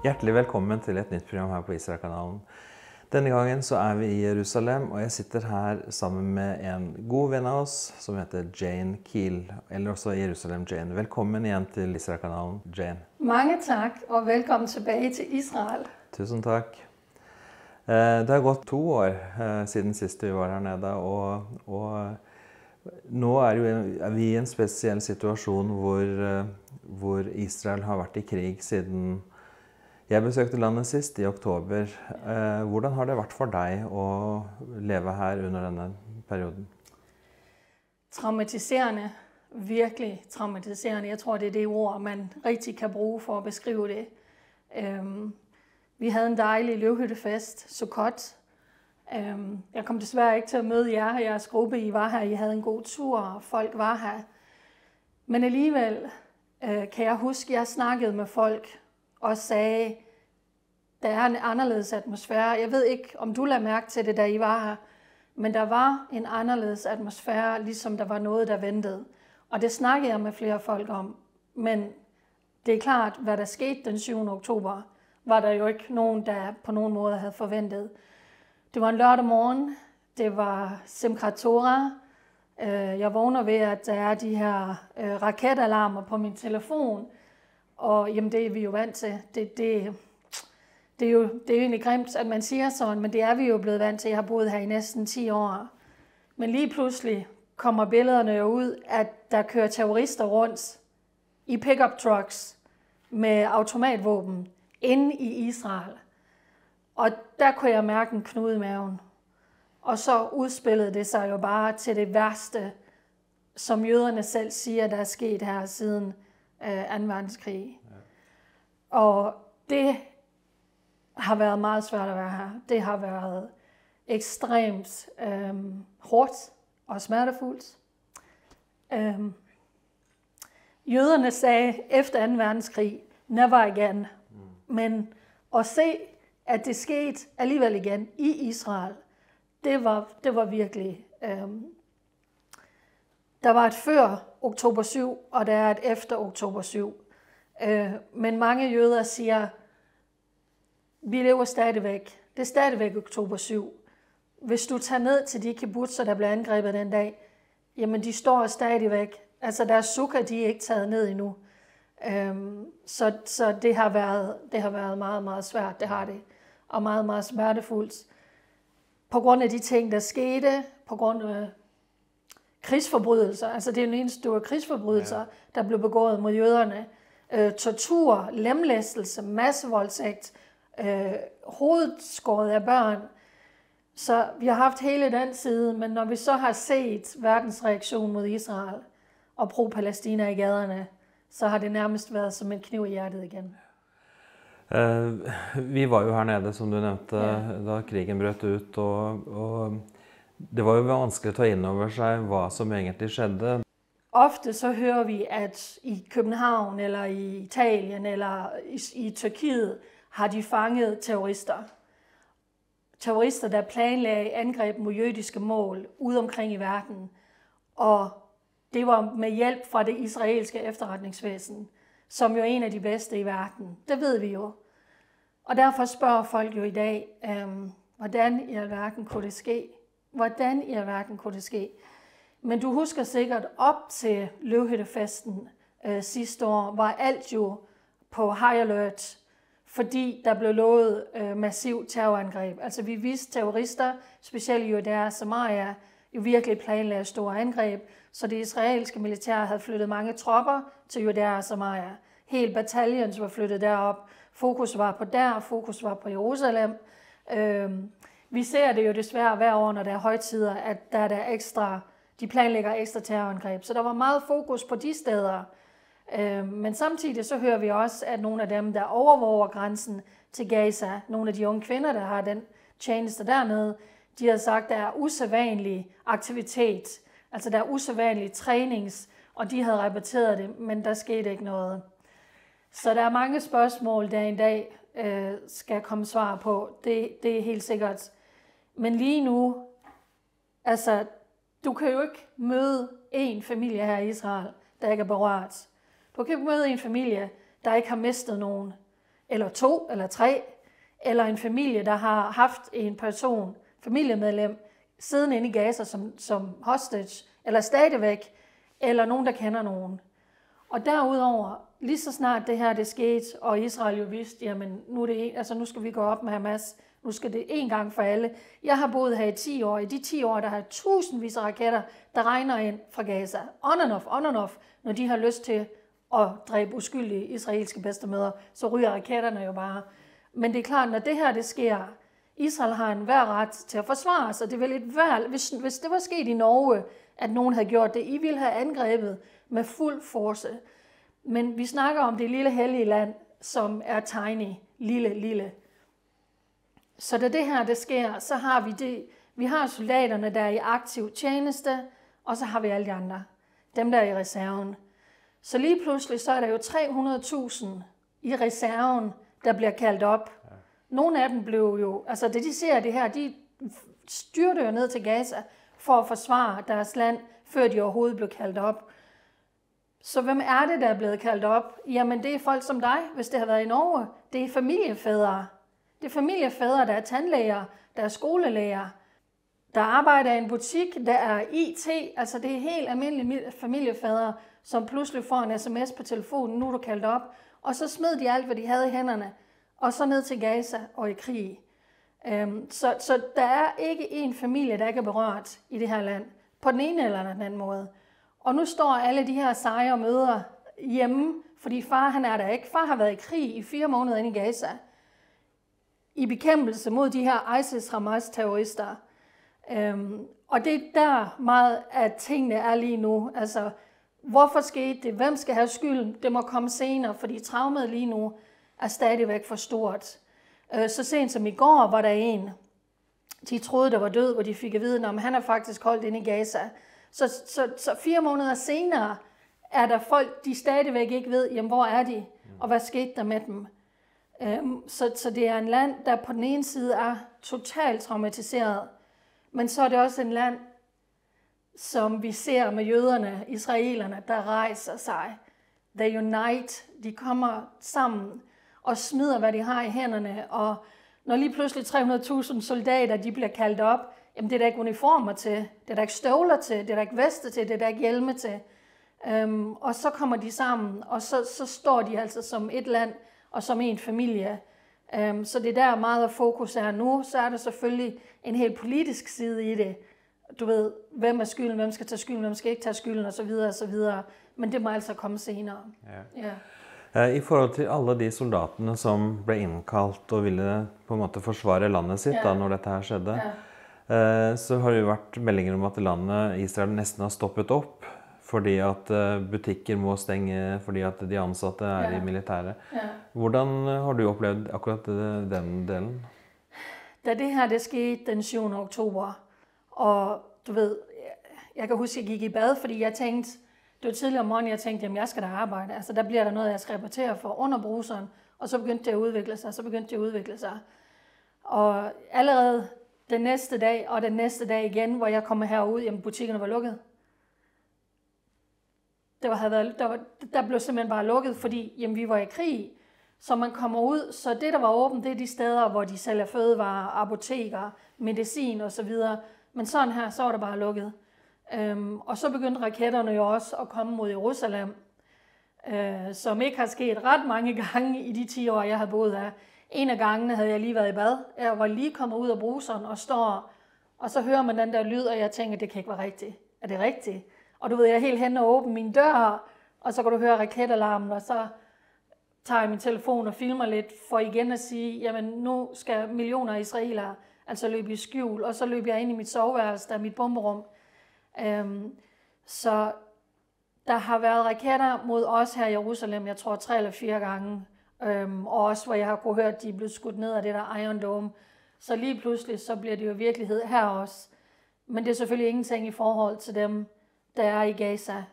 Hjertelig velkommen til et nytt program her på Israel-kanalen. Denne gangen så er vi i Jerusalem, og jeg sitter her sammen med en god venn av oss som heter Jane Keel, eller også Jerusalem Jane. Velkommen igjen til Israel-kanalen, Jane. Mange tak, og velkommen tilbage til Israel. Tusen takk. Det har gått 2 år siden sist vi var her nede, og nå er vi i en spesiell situasjon hvor Israel har vært i krig siden jeg besøkte landet sist i oktober. Hvordan har det vært for deg å leve her under denne perioden? Traumatiserende. Virkelig traumatiserende. Jeg tror, det er det ord, man rigtig kan bruge for at beskrive det. Vi havde en dejlig løvhyttefest, Sukkot. Jeg kom desværre ikke til at møde jer, jeres gruppe. I var her, I havde en god tur, og folk var her. Men alligevel kan jeg huske, jeg snakkede med folk og sagde, der er en anderledes atmosfære. Jeg ved ikke, om du lagde mærke til det, da I var her, men der var en anderledes atmosfære, ligesom der var noget, der ventede. Og det snakkede jeg med flere folk om. Men det er klart, hvad der skete den 7. oktober, var der jo ikke nogen, der på nogen måde havde forventet. Det var en lørdag morgen. Det var Simchat Torah. Jeg vågner ved, at der er de her raketalarmer på min telefon. Og jamen, det er vi jo vant til. Det er jo egentlig grimt, at man siger sådan, men det er vi jo blevet vant til. Jeg har boet her i næsten 10 år. Men lige pludselig kommer billederne jo ud, at der kører terrorister rundt i pickup trucks med automatvåben inde i Israel. Og der kunne jeg mærke en knude i maven. Og så udspillede det sig jo bare til det værste, som jøderne selv siger, der er sket her siden 2. verdenskrig. Ja. Og det har været meget svært at være her. Det har været ekstremt hårdt og smertefuldt. Jøderne sagde efter 2. verdenskrig, never again. Men at se, at det skete alligevel igen i Israel, det var virkelig... Der var et før oktober 7, og der er et efter oktober 7. Men mange jøder siger, vi lever stadigvæk. Det er stadigvæk oktober 7. Hvis du tager ned til de kibbutzer, der blev angrebet den dag, jamen de står stadigvæk. Altså deres sukker, de er ikke taget ned endnu. Så det har været meget, meget svært, det har det. Og meget, meget smertefuldt. På grund af de ting, der skete, på grund af krigsforbrydelser. Altså det er jo den eneste store krigsforbrydelser, der blev begået mod jøderne. Tortur, lemlæstelse, massevoldtægt, hovedskåret af børn. Så vi har haft hele den side, men når vi så har set verdens reaktion mod Israel og pro-Palæstina i gaderne, så har det nærmest været som en kniv i hjertet igen. Vi var jo her nede, som du nevnte, da krigen brøt ut, og det var jo vanskelig at ta ind over sig, hvad som egentlig skjedde. Ofte så hører vi, at i København, eller i Italien, eller i Tyrkiet, har de fanget terrorister. Terrorister, der planlagde angreb mod jødiske mål ude omkring i verden. Og det var med hjælp fra det israelske efterretningsvæsen, som jo er en af de bedste i verden. Det ved vi jo. Og derfor spørger folk jo i dag, hvordan i alverden kunne det ske? Hvordan i alverden kunne det ske? Men du husker sikkert op til løvhyttefesten sidste år, var alt jo på high alert, fordi der blev lovet massiv terrorangreb. Altså vi vidste terrorister, specielt i Judæa og Samaria, jo virkelig planlagde store angreb, så det israelske militær havde flyttet mange tropper til Judæa og Samaria. Hele bataljen var flyttet derop. Fokus var på der, fokus var på Jerusalem. Vi ser det jo desværre hver år, når der er højtider, at der er ekstra, de planlægger ekstra terrorangreb. Så der var meget fokus på de steder. Men samtidig så hører vi også, at nogle af dem, der overvåger grænsen til Gaza, nogle af de unge kvinder, der har den tjeneste dernede, de har sagt, at der er usædvanlig aktivitet. Altså der er usædvanlig trænings, og de havde repeteret det, men der skete ikke noget. Så der er mange spørgsmål, der en dag skal komme svar på. Det er helt sikkert. Men lige nu, altså, du kan jo ikke møde en familie her i Israel, der ikke er berørt. Du kan ikke møde en familie, der ikke har mistet nogen. eller 2, eller 3, eller en familie, der har haft en person, familiemedlem, siddende inde i Gaza som hostage, eller stadigvæk, eller nogen, der kender nogen. Og derudover, lige så snart det her det skete, og Israel jo vidste, jamen nu skal vi gå op med Hamas, nu skal det en gang for alle. Jeg har boet her i 10 år. I de 10 år, der har tusindvis af raketter, der regner ind fra Gaza. On and off, når de har lyst til at dræbe uskyldige israelske bedstemødre, så ryger raketterne jo bare. Men det er klart, når det her det sker, Israel har en hver ret til at forsvare sig. Det vil et værd, hvis det var sket i Norge, at nogen havde gjort det, I ville have angrebet med fuld force. Men vi snakker om det lille hellige land, som er tiny, lille. Så da det her det sker, så har vi har soldaterne, der er i aktiv tjeneste, og så har vi alle de andre, dem der er i reserven. Så lige pludselig, så er der jo 300.000 i reserven, der bliver kaldt op. Nogle af dem blev jo, altså da de ser det her, de styrte jo ned til Gaza for at forsvare deres land, før de overhovedet blev kaldt op. Så hvem er det, der er blevet kaldt op? Jamen det er folk som dig, hvis det har været i Norge. Det er familiefædre. Det er familiefædre, der er tandlæger, der er skolelæger, der arbejder i en butik, der er IT. Altså det er helt almindelige familiefædre, som pludselig får en sms på telefonen, nu er du kaldt op. Og så smed de alt, hvad de havde i hænderne, og så ned til Gaza og i krig. Så der er ikke en familie, der ikke er berørt i det her land, på den ene eller den anden måde. Og nu står alle de her sejre mødre hjemme, fordi far han er der ikke. Far har været i krig i 4 måneder inde i Gaza, i bekæmpelse mod de her ISIS-Hamas-terrorister. Og det er der meget af tingene er lige nu. Altså, hvorfor skete det? Hvem skal have skylden? Det må komme senere, fordi traumet lige nu er stadigvæk for stort. Så sent som i går var der en, de troede, der var død, hvor de fik at vide, at han er faktisk holdt inde i Gaza. Så 4 måneder senere er der folk, de stadigvæk ikke ved, jamen, hvor er de, og hvad skete der med dem. Så det er en land, der på den ene side er totalt traumatiseret, men så er det også en land, som vi ser med jøderne, israelerne, der rejser sig. They unite, de kommer sammen og smider, hvad de har i hænderne, og når lige pludselig 300.000 soldater, de bliver kaldt op, jamen det er der ikke uniformer til, det er der ikke støvler til, det er der ikke veste til, det er der ikke hjelme til. Og så kommer de sammen, og så står de altså som et land og som en familie. Så det er der meget af fokus er nu. Så er der selvfølgelig en helt politisk side i det. Du ved, hvem er skylden, hvem skal tage skylden, hvem skal ikke tage skylden osv. osv. Men det må altså komme senere. Ja. I forhold til alle de soldatene som ble innkalt og ville på en måte forsvare landet sitt da når dette her skjedde, så har det jo vært meldinger om at landet Israel nesten har stoppet opp fordi at butikker må stenge, fordi at de ansatte er i militæret. Hvordan har du opplevd akkurat den delen? Da det her det skete den 7. oktober, og du ved, jeg kan huske, at jeg gik i bad, fordi jeg tænkte, det var tidligere om morgenen, jeg tænkte, jamen jeg skal da arbejde. Altså der bliver der noget, jeg skal repetere for under bruseren, og så begyndte det at udvikle sig, Og allerede den næste dag, og den næste dag igen, hvor jeg kommer herud, jamen butikkerne var lukket. Der blev simpelthen bare lukket, fordi jamen, vi var i krig, så man kommer ud. Så det, der var åbent, det er de steder, hvor de sælger fødevarer, apoteker, medicin osv. Men sådan her, så var det bare lukket. Og så begyndte raketterne jo også at komme mod Jerusalem, som ikke har sket ret mange gange i de 10 år, jeg har boet her. En af gangene havde jeg lige været i bad. Jeg var lige kommet ud af bruseren og står, og så hører man den der lyd, og jeg tænker, det kan ikke være rigtigt. Er det rigtigt? Og du ved, jeg er helt hen og åbner min dør, og så kan du høre raketalarmen, og så tager jeg min telefon og filmer lidt, for igen at sige, jamen nu skal millioner af israelere altså løbe i skjul, og så løber jeg ind i mit soveværelse, der er mit bomberum. Så der har været raketter mod os her i Jerusalem, jeg tror 3 eller 4 gange, og også hvor jeg har kunne høre, at de er blevet skudt ned af det der Iron Dome. Så lige pludselig, så bliver det jo virkelighed her også. Men det er selvfølgelig ingenting i forhold til dem, der er i Gaza.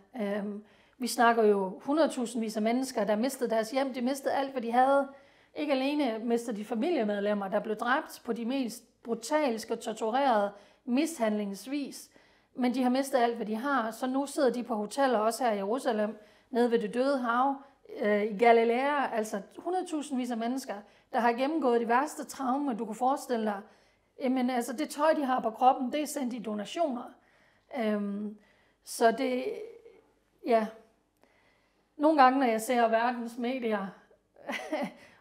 Vi snakker jo 100.000 af mennesker, der mistede deres hjem. De mistede alt, hvad de havde. Ikke alene mistede de familiemedlemmer, der blev dræbt på de mest brutaliske og torturerede mishandlingsvis. Men de har mistet alt, hvad de har. Så nu sidder de på hoteller, også her i Jerusalem, nede ved Det Døde Hav, i Galilea, altså 100.000 af mennesker, der har gennemgået de værste traumer, du kunne forestille dig. Jamen altså det tøj, de har på kroppen, det er sendt i donationer. Så det, ja. Nogle gange, når jeg ser verdens medier,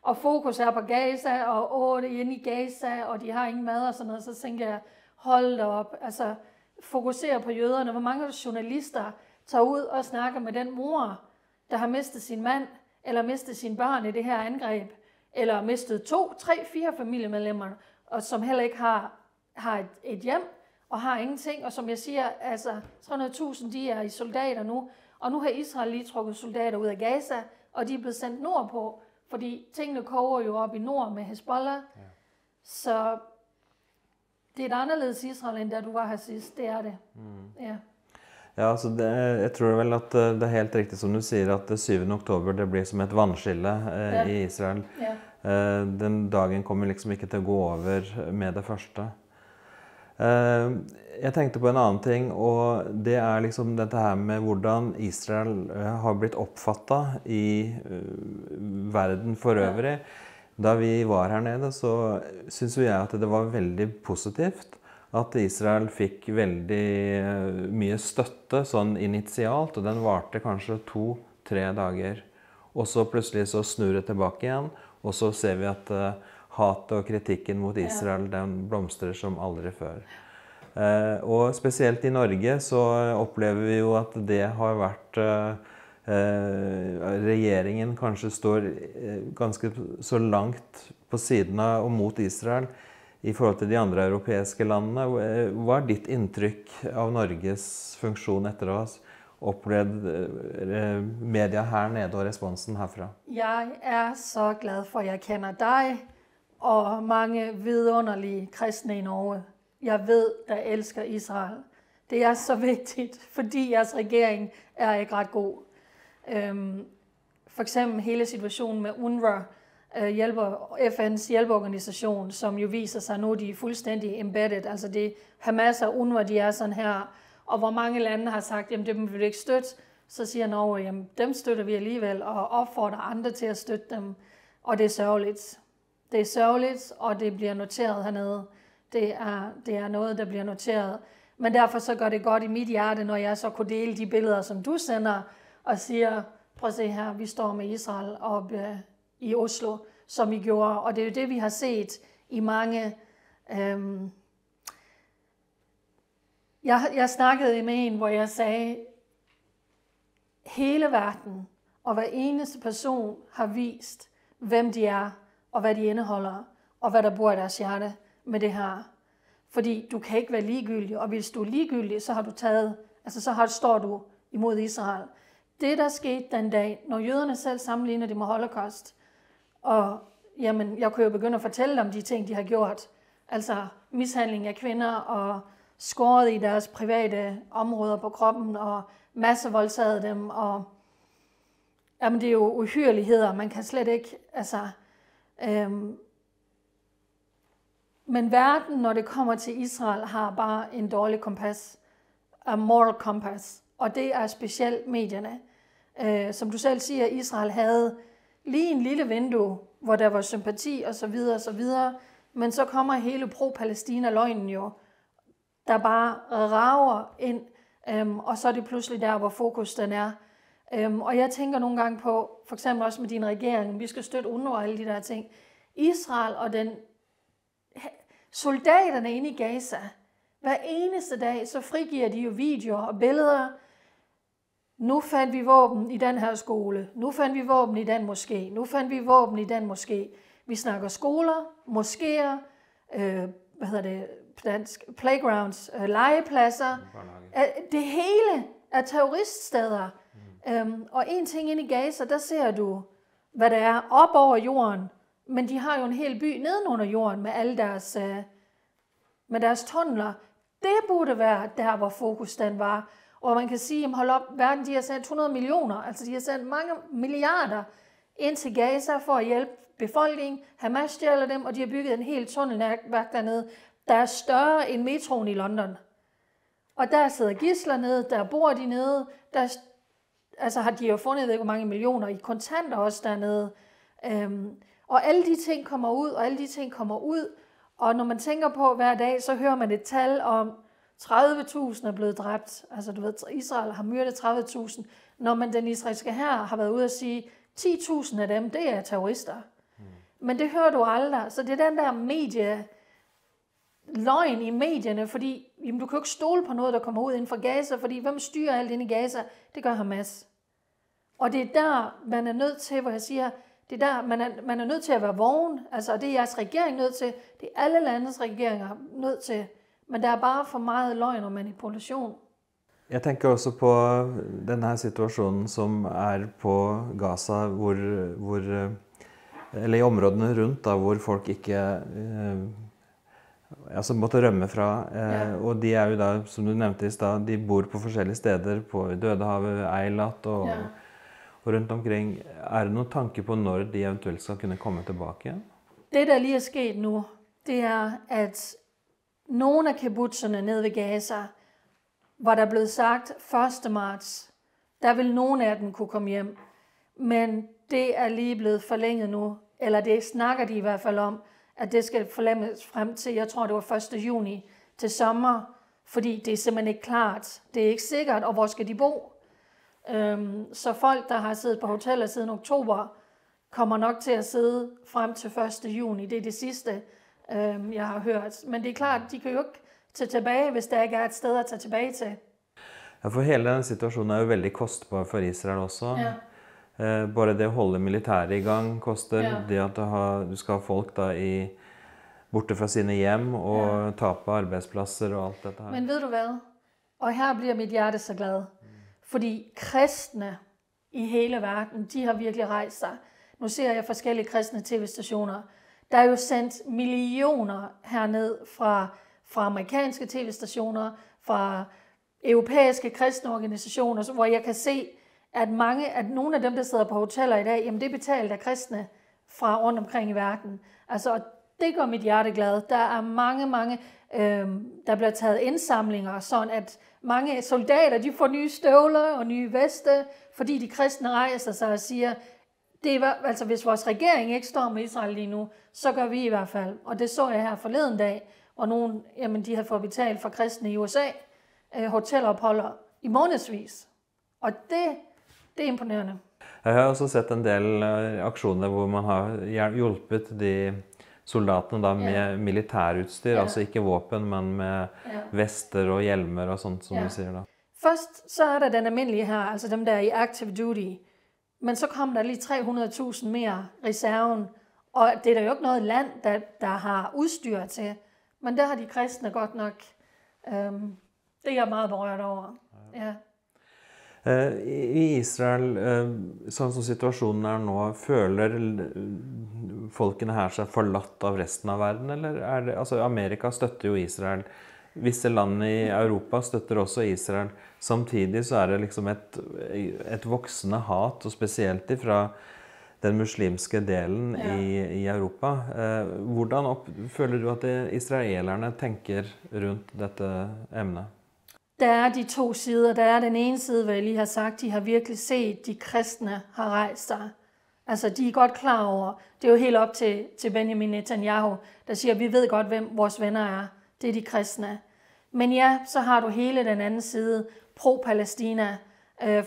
og fokus er på Gaza, og det er inde i Gaza, og de har ingen mad og sådan noget, så tænker jeg, hold da op, altså fokusere på jøderne. Hvor mange journalister tager ud og snakker med den mor, der har mistet sin mand, eller mistet sine børn i det her angreb, eller mistet 2, 3, 4 familiemedlemmer, og som heller ikke har et hjem, og har ingenting. Og som jeg siger, altså 300.000, de er i soldater nu, og nu har Israel lige trukket soldater ud af Gaza, og de er blevet sendt nordpå, fordi tingene koger jo op i nord med Hezbollah. Ja. Så det er et anderledes Israel, end da du var her sidst. Det er det. Ja. Ja, altså jeg tror vel at det er helt riktigt, som du siger, at det 7. oktober det blir som et vannskille i Israel. Ja. Den dagen kommer liksom ikke til at gå over med det første. Jeg tenkte på en annen ting, og det er liksom dette her med hvordan Israel har blitt oppfattet i verden for øvrig. Da vi var her nede, så synes jeg at det var veldig positivt at Israel fikk veldig mye støtte sånn initialt, og den varte kanskje 2-3 dager. Og så plutselig så snur det tilbake igjen, og så ser vi at hatet og kritikken mot Israel den blomstrer som aldri før. Og spesielt i Norge så opplever vi jo at det har vært regjeringen kanskje står ganske så langt på siden av og mot Israel i forhold til de andre europeiske landene. Hva er ditt inntrykk av Norges funksjon etter å ha opplevd media her nede og responsen herfra? Jeg er så glad for, at jeg kender dig og mange vidunderlige kristne i Norge. Jeg ved, der elsker Israel. Det er så vigtigt, fordi jeres regering er ikke ret god. For eksempel hele situationen med UNRWA, FN's hjælpeorganisation, som jo viser sig nu, de er fuldstændig embedded. Altså det Hamas og UNRWA, de er sådan her. Og hvor mange lande har sagt, jamen dem vil vi ikke støtte, så siger Norge, jamen dem støtter vi alligevel, og opfordrer andre til at støtte dem. Og det er sørgeligt. Det er sørgeligt, og det bliver noteret hernede. Det er noget, der bliver noteret. Men derfor så gør det godt i mit hjerte, når jeg så kunne dele de billeder, som du sender, og siger, prøv at se her, vi står med Israel oppe i Oslo, som I gjorde. Og det er jo det, vi har set i mange... Jeg snakkede med en, hvor jeg sagde, hele verden og hver eneste person har vist, hvem de er, og hvad de indeholder, og hvad der bor i deres hjerte med det her. Fordi du kan ikke være ligegyldig, og hvis du er ligegyldig, så har du taget, altså står du imod Israel. Det, der skete den dag, når jøderne selv sammenligner det med Holocaust, og jamen, jeg kunne jo begynde at fortælle om de ting, de har gjort, altså mishandling af kvinder, og skåret i deres private områder på kroppen, og massevoldtaget dem, og jamen, det er jo uhyrligheder, man kan slet ikke, altså... Men verden, når det kommer til Israel, har bare en dårlig kompas, en moral kompas, og det er specielt medierne. Som du selv siger, Israel havde lige en lille vindue, hvor der var sympati og så videre, men så kommer hele pro-Palæstina-løgnen jo, der bare rager ind, og så er det pludselig der, hvor fokus den er. Og jeg tænker nogle gange på, for eksempel også med din regering, vi skal støtte UNRWA og alle de der ting. Israel og den soldaterne inde i Gaza, hver eneste dag, så frigiver de jo videoer og billeder. Nu fandt vi våben i den her skole. Nu fandt vi våben i den moské. Nu fandt vi våben i den moské. Vi snakker skoler, moskéer, dansk, playgrounds, legepladser. Det hele er terroriststeder. Og en ting inde i Gaza, der ser du, hvad der er op over jorden. Men de har jo en hel by nedenunder jorden med alle deres tunneler. Det burde være der, hvor fokus den var. Og man kan sige, hold op, verden de har sendt 100 millioner, altså de har sendt mange milliarder ind til Gaza for at hjælpe befolkningen. Hamas stjæler dem, og de har bygget en hel tunnelværk dernede, der er større end metroen i London. Og der sidder gidsler nede, der bor de nede, altså har de jo fundet, jeg ved ikke, hvor mange millioner i kontanter også dernede. Og alle de ting kommer ud, og alle de ting kommer ud. Og når man tænker på hver dag, så hører man et tal om 30.000 er blevet dræbt. Altså du ved, Israel har myrdet 30.000. Når man den israelske hær har været ude at sige, 10.000 af dem, det er terrorister. Men det hører du aldrig. Så det er den der løgn i medierne, fordi jamen, du kan jo ikke stole på noget, der kommer ud inden for Gaza, fordi hvem styrer alt inde i Gaza? Det gør Hamas. Og det er der, man er nødt til, hvor jeg siger, det er der, man er nødt til at være vågen. Altså, det er jeres regering nødt til. Det er alle landets regeringer nødt til. Men der er bare for meget løgn og manipulation. Jeg tenker også på denne situationen som er på Gaza, eller i områdene rundt, da, hvor folk ikke altså måtte rømme fra. Og de er jo da, som du nevnte i stad, de bor på forskjellige steder, på Dødehavet, Eilat og rundt omkring. Er det noen tanke på når de eventuelt skal kunne komme tilbake igjen? Det, der lige er sket nu, det er, at nogle af kibbutzerne nede ved Gaza, var der blevet sagt 1. marts, der vil nogle af dem kunne komme hjem. Men det er lige blevet forlænget nu, eller det snakker de i hvert fald om, at det skal forlænges frem til, jeg tror det var 1. juni til sommer, fordi det er simpelthen ikke klart. Det er ikke sikkert, og hvor skal de bo? Så folk, der har siddet på hoteller siden oktober, kommer nok til at sidde frem til 1. juni. Det er det sidste, jeg har hørt. Men det er klart, de kan jo ikke tage tilbage, hvis der ikke er et sted at tage tilbage til. Ja, for hele den situationen er jo veldig kostbar for Israel også. Ja. Bare det at holde militæret i gang koster. Ja. Det at du skal ha folk da borte fra sine hjem og tape arbejdspladser og alt dette her. Men ved du hvad? Og her bliver mit hjerte så glad. Fordi kristne i hele verden, de har virkelig rejst sig. Nu ser jeg forskellige kristne tv-stationer. Der er jo sendt millioner herned fra amerikanske tv-stationer, fra europæiske kristne organisationer, hvor jeg kan se, at nogle af dem, der sidder på hoteller i dag, jamen det er betalt af kristne fra rundt omkring i verden. Altså, det gør mit hjerte glad. Der er mange, der bliver taget indsamlinger, sådan at mange soldater, de får nye støvler og nye veste, fordi de kristne rejser sig og siger, det er, altså hvis vores regering ikke står med Israel lige nu, så gør vi i hvert fald. Og det så jeg her forleden dag, hvor nogen, jamen de har fået betalt for kristne i USA, hotelopholder i månedsvis. Og det er imponerende. Jeg har også set en del aksjoner, hvor man har hjulpet de soldatene da med militærutstyr, altså ikke våpen, men med vester og hjelmer og sånt, som du siger da. Først så er der den almindelige her, altså dem der er i active duty. Men så kom der lige 300.000 mere reserven, og det er der jo ikke noget land, der har udstyr til. Men der har de kristne godt nok. Det er jeg meget berørt over. Ja. I Israel, sånn som situasjonen er nå, føler folkene her seg forlatt av resten av verden, eller er det, altså Amerika støtter jo Israel, visse land i Europa støtter også Israel, samtidig så er det liksom et voksende hat, og spesielt fra den muslimske delen i Europa. Hvordan føler du at israelerne tenker rundt dette emnet? Der er de to sider. Der er den ene side, hvor jeg lige har sagt, de har virkelig set, de kristne har rejst sig. Altså, de er godt klar over, det er jo helt op til Benjamin Netanyahu, der siger, vi ved godt, hvem vores venner er. Det er de kristne. Men ja, så har du hele den anden side, pro-Palæstina,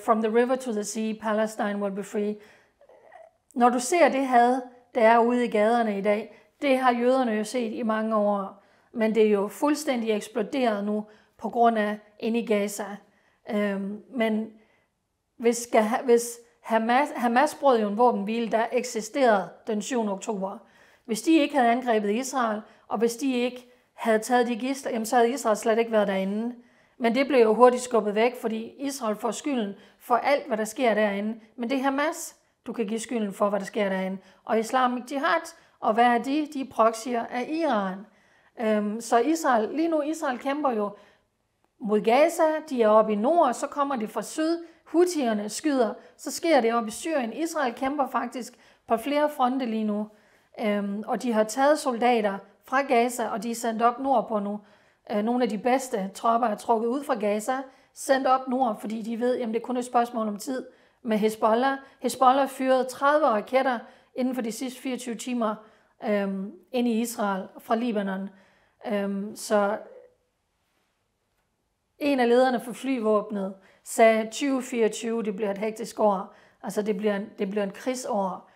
from the river to the sea, Palestine will be free. Når du ser det had, der er ude i gaderne i dag, det har jøderne jo set i mange år, men det er jo fuldstændig eksploderet nu, på grund af inde i Gaza. Men hvis Hamas brød jo en våbenhvile, der eksisterede den 7. oktober. Hvis de ikke havde angrebet Israel, og hvis de ikke havde taget de gidsler, jamen så havde Israel slet ikke været derinde. Men det blev jo hurtigt skubbet væk, fordi Israel får skylden for alt, hvad der sker derinde. Men det er Hamas, du kan give skylden for, hvad der sker derinde. Og Islamic Jihad, og hvad er de? De er proxyer af Iran. Så Israel kæmper jo mod Gaza, de er oppe i nord, så kommer de fra syd, Houthierne skyder, så sker det oppe i Syrien. Israel kæmper faktisk på flere fronter lige nu, og de har taget soldater fra Gaza, og de er sendt op nordpå nu. Nogle af de bedste tropper er trukket ud fra Gaza, sendt op nord, fordi de ved, at det er kun et spørgsmål om tid, med Hezbollah. Hezbollah fyrede 30 raketter inden for de sidste 24 timer ind i Israel fra Libanon. Så en af lederne for flyvåbnet sagde, 2024, det bliver et hektisk år. Altså det bliver en krigsår,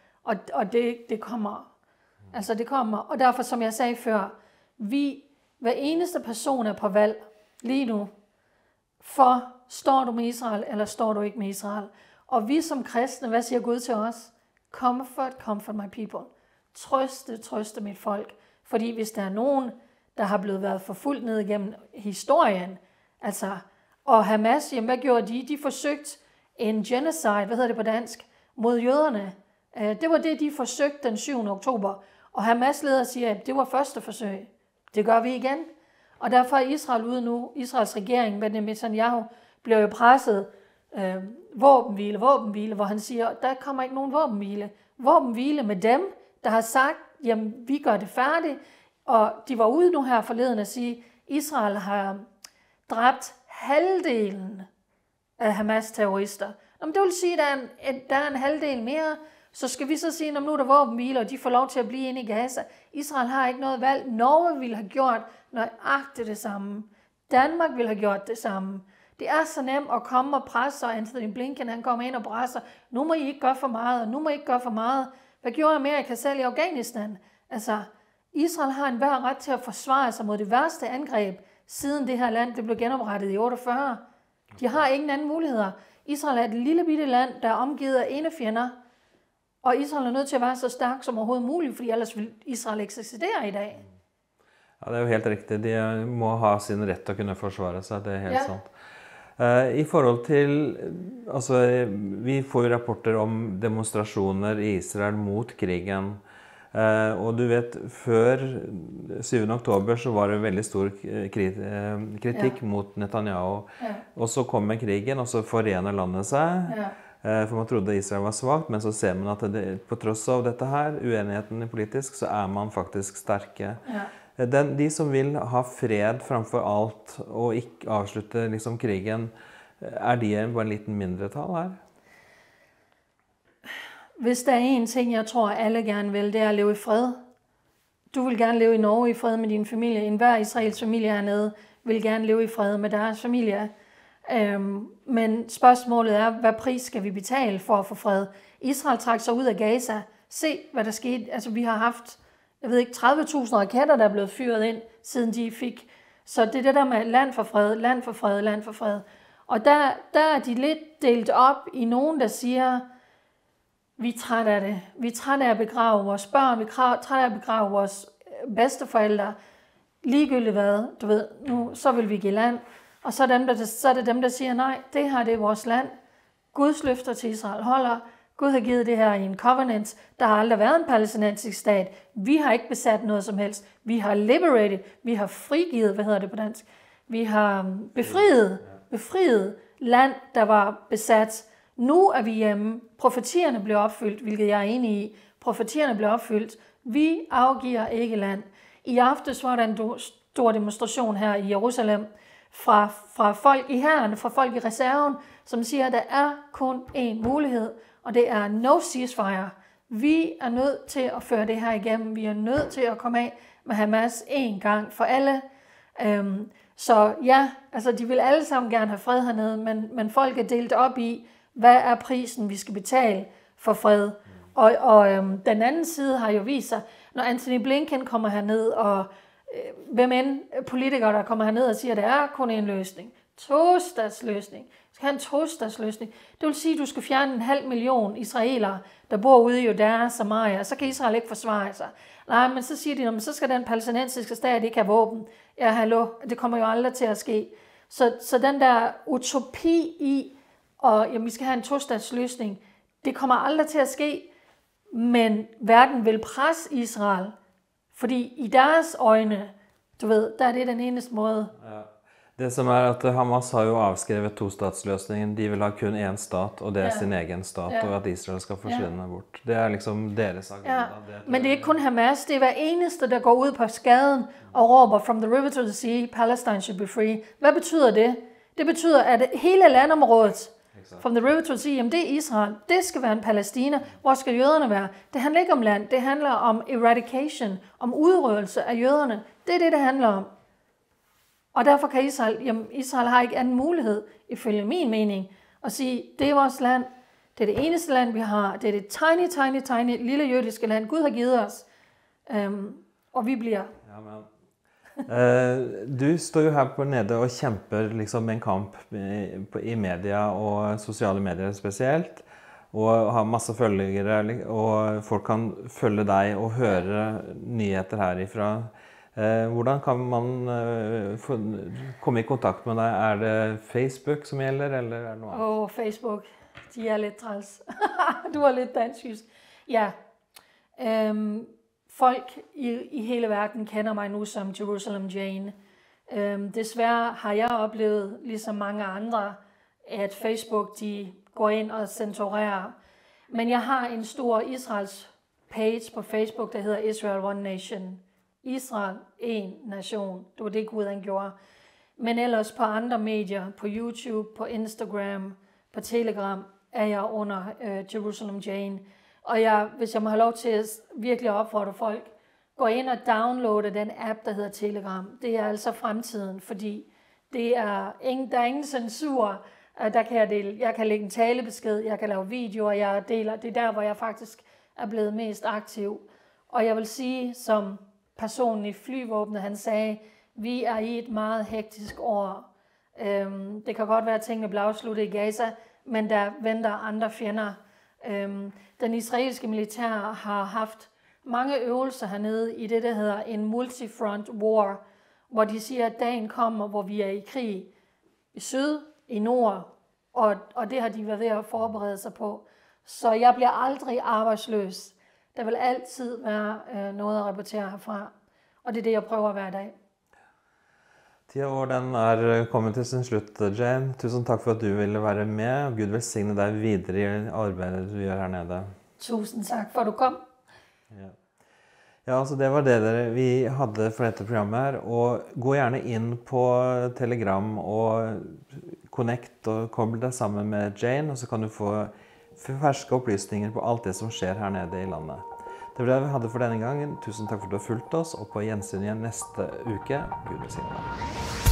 og det kommer. Altså det kommer. Og derfor, som jeg sagde før, hver eneste person er på valg lige nu. For står du med Israel, eller står du ikke med Israel? Og vi som kristne, hvad siger Gud til os? Comfort my people. Trøste mit folk. Fordi hvis der er nogen, der har blevet været forfulgt ned igennem historien, altså, og Hamas, jamen hvad gjorde de? De forsøgte en genocide, hvad hedder det på dansk, mod jøderne. Det var det, de forsøgte den 7. oktober. Og Hamas-leder siger, at det var første forsøg. Det gør vi igen. Og derfor er Israel ude nu. Israels regering, Benjamin Netanyahu, bliver jo presset våbenhvile, hvor han siger, der kommer ikke nogen våbenhvile. Våbenhvile med dem, der har sagt, jamen vi gør det færdigt. Og de var ude nu her forleden at sige, Israel har dræbt halvdelen af Hamas-terrorister. Det vil sige, at der er en halvdel mere. Så skal vi så sige, at nu er der våbenhvile, og de får lov til at blive inde i Gaza. Israel har ikke noget valg. Norge ville have gjort nøjagtigt det samme. Danmark ville have gjort det samme. Det er så nemt at komme og presse, og Anthony Blinken han kommer ind og presser. Nu må I ikke gøre for meget, og nu må I ikke gøre for meget. Hvad gjorde Amerika selv i Afghanistan? Altså, Israel har enhver ret til at forsvare sig mod det værste angreb, siden det her land det blev genoprettet i 48. De har ingen anden muligheder. Israel er et lille bitte land, der er omgivet af enefjender, og Israel er nødt til at være så stærk som overhovedet muligt, fordi ellers vil Israel eksistere i dag. Ja, det er jo helt riktigt. De må ha sin ret til at kunne forsvare sig, det er helt sant. I forhold til, altså, vi får jo rapporter om demonstrationer i Israel mot krigen. Og du vet, før 7. oktober så var det veldig stor kritikk mot Netanyahu. Og så kommer krigen, og så forener landet seg. For man trodde Israel var svagt, men så ser man at på tross av dette her, uenigheten politisk, så er man faktisk sterke. De som vil ha fred framfor alt, og ikke avslutte liksom krigen, er de bare en liten mindretall her? Hvis der er en ting, jeg tror, alle gerne vil, det er at leve i fred. Du vil gerne leve i Norge i fred med din familie. Enhver israelsk familie hernede vil gerne leve i fred med deres familie. Men spørgsmålet er, hvad pris skal vi betale for at få fred? Israel trak sig ud af Gaza. Se, hvad der skete. Altså, vi har haft, 30.000 raketter, der er blevet fyret ind, siden de fik. Så det er det der med land for fred, land for fred, land for fred. Og der er de lidt delt op i nogen, der siger, vi er trætte af det. Vi er trætte af at begrave vores børn. Vi er trætte af at begrave vores bedsteforældre. Ligegyldigt hvad, du ved, nu så vil vi give land. Og så er det dem, der siger, nej, det her det er vores land. Guds løfter til Israel holder. Gud har givet det her i en covenant. Der har aldrig været en palæstinensisk stat. Vi har ikke besat noget som helst. Vi har liberated. Vi har frigivet, hvad hedder det på dansk? Vi har befriet land, der var besat. Nu er vi hjemme. Profetierne bliver opfyldt, hvilket jeg er enig i. Profetierne bliver opfyldt. Vi afgiver ikke land. I aftes var der en stor demonstration her i Jerusalem fra folk i hæren, fra folk i reserven, som siger, at der er kun én mulighed, og det er no ceasefire. Vi er nødt til at føre det her igennem. Vi er nødt til at komme af med Hamas en gang for alle. Så ja, altså de vil alle sammen gerne have fred hernede, men folk er delt op i, hvad er prisen, vi skal betale for fred. Og den anden side har jo vist sig, når Anthony Blinken kommer herned, og hvem end politikere, der kommer herned og siger, at det er kun en løsning. Tostatsløsning. Vi skal have en tostatsløsning. Det vil sige, at du skal fjerne 500.000 israelere, der bor ude i Judæa og Samaria, så kan Israel ikke forsvare sig. Nej, men så siger de, så skal den palæstinensiske stat ikke have våben. Ja, hallo, det kommer jo aldrig til at ske. Så den der utopi i, og jamen, vi skal have en tostatsløsning, det kommer aldrig til at ske, men verden vil presse Israel, fordi i deres øjne, du ved, der er det den eneste måde. Ja. Det som er at Hamas har jo afskrevet tostatsløsningen. De vil ha kun en stat, og det er sin egen stat, og at Israel skal forsvinde bort. Det er liksom deres agenda. Ja. Men det er ikke kun Hamas, det er hver eneste, der går ud på skaden og råber from the river to the sea, Palestine should be free. Hvad betyder det? Det betyder, at hele landområdet From the river to the sea, jamen det er Israel. Det skal være en Palæstina. Hvor skal jøderne være? Det handler ikke om land. Det handler om eradication, om udryddelse af jøderne. Det er det, det handler om. Og derfor kan Israel har ikke anden mulighed, ifølge min mening, at sige, det er vores land. Det er det eneste land, vi har. Det er det tiny, lille jødiske land, Gud har givet os. Og vi bliver. Du står jo her på nede og kjemper liksom en kamp i media og sosiale medier spesielt, og har masse følgere, og folk kan følge deg og høre nyheter herifra. Hvordan kan man komme i kontakt med deg? Er det Facebook som gjelder, eller er det noe annet? Facebook. De er lidt træls. Du er lidt dansk. Ja. Folk i hele verden kender mig nu som Jerusalem Jane. Desværre har jeg oplevet, ligesom mange andre, at Facebook de går ind og censurerer. Men jeg har en stor Israels page på Facebook, der hedder Israel One Nation. Israel, en nation. Det var det Gud han gjorde. Men ellers på andre medier, på YouTube, på Instagram, på Telegram, er jeg under Jerusalem Jane. Og hvis jeg må have lov til at virkelig opfordre folk, gå ind og downloade den app, der hedder Telegram. Det er altså fremtiden, fordi der er ingen censur. Der kan jeg kan lægge en talebesked, jeg kan lave videoer, jeg deler. Det er der, hvor jeg faktisk er blevet mest aktiv. Og jeg vil sige, som personen i flyvåbnet, han sagde, vi er i et meget hektisk år. Det kan godt være, at tingene bliver afsluttet i Gaza, men der venter andre fjender. Den israelske militær har haft mange øvelser hernede i det, der hedder en multifront war, hvor de siger, at dagen kommer, hvor vi er i krig i syd, i nord, og det har de været ved at forberede sig på. Så jeg bliver aldrig arbejdsløs. Der vil altid være noget at rapportere herfra, og det er det, jeg prøver hver dag. 10 år den kommet til sin slutt, Jane. Tusen takk for at du ville være med, og Gud velsigne deg videre i arbeidet du gjør her nede. Tusen takk for at du kom. Ja, altså det var det vi hadde for dette programmet her, og gå gjerne inn på Telegram og connect og koble deg sammen med Jane, og så kan du få ferske opplysninger på alt det som skjer her nede i landet. Det var det vi hadde for denne gangen. Tusen takk for at du har fulgt oss, og på gjensyn igjen neste uke. Gud velsigne deg.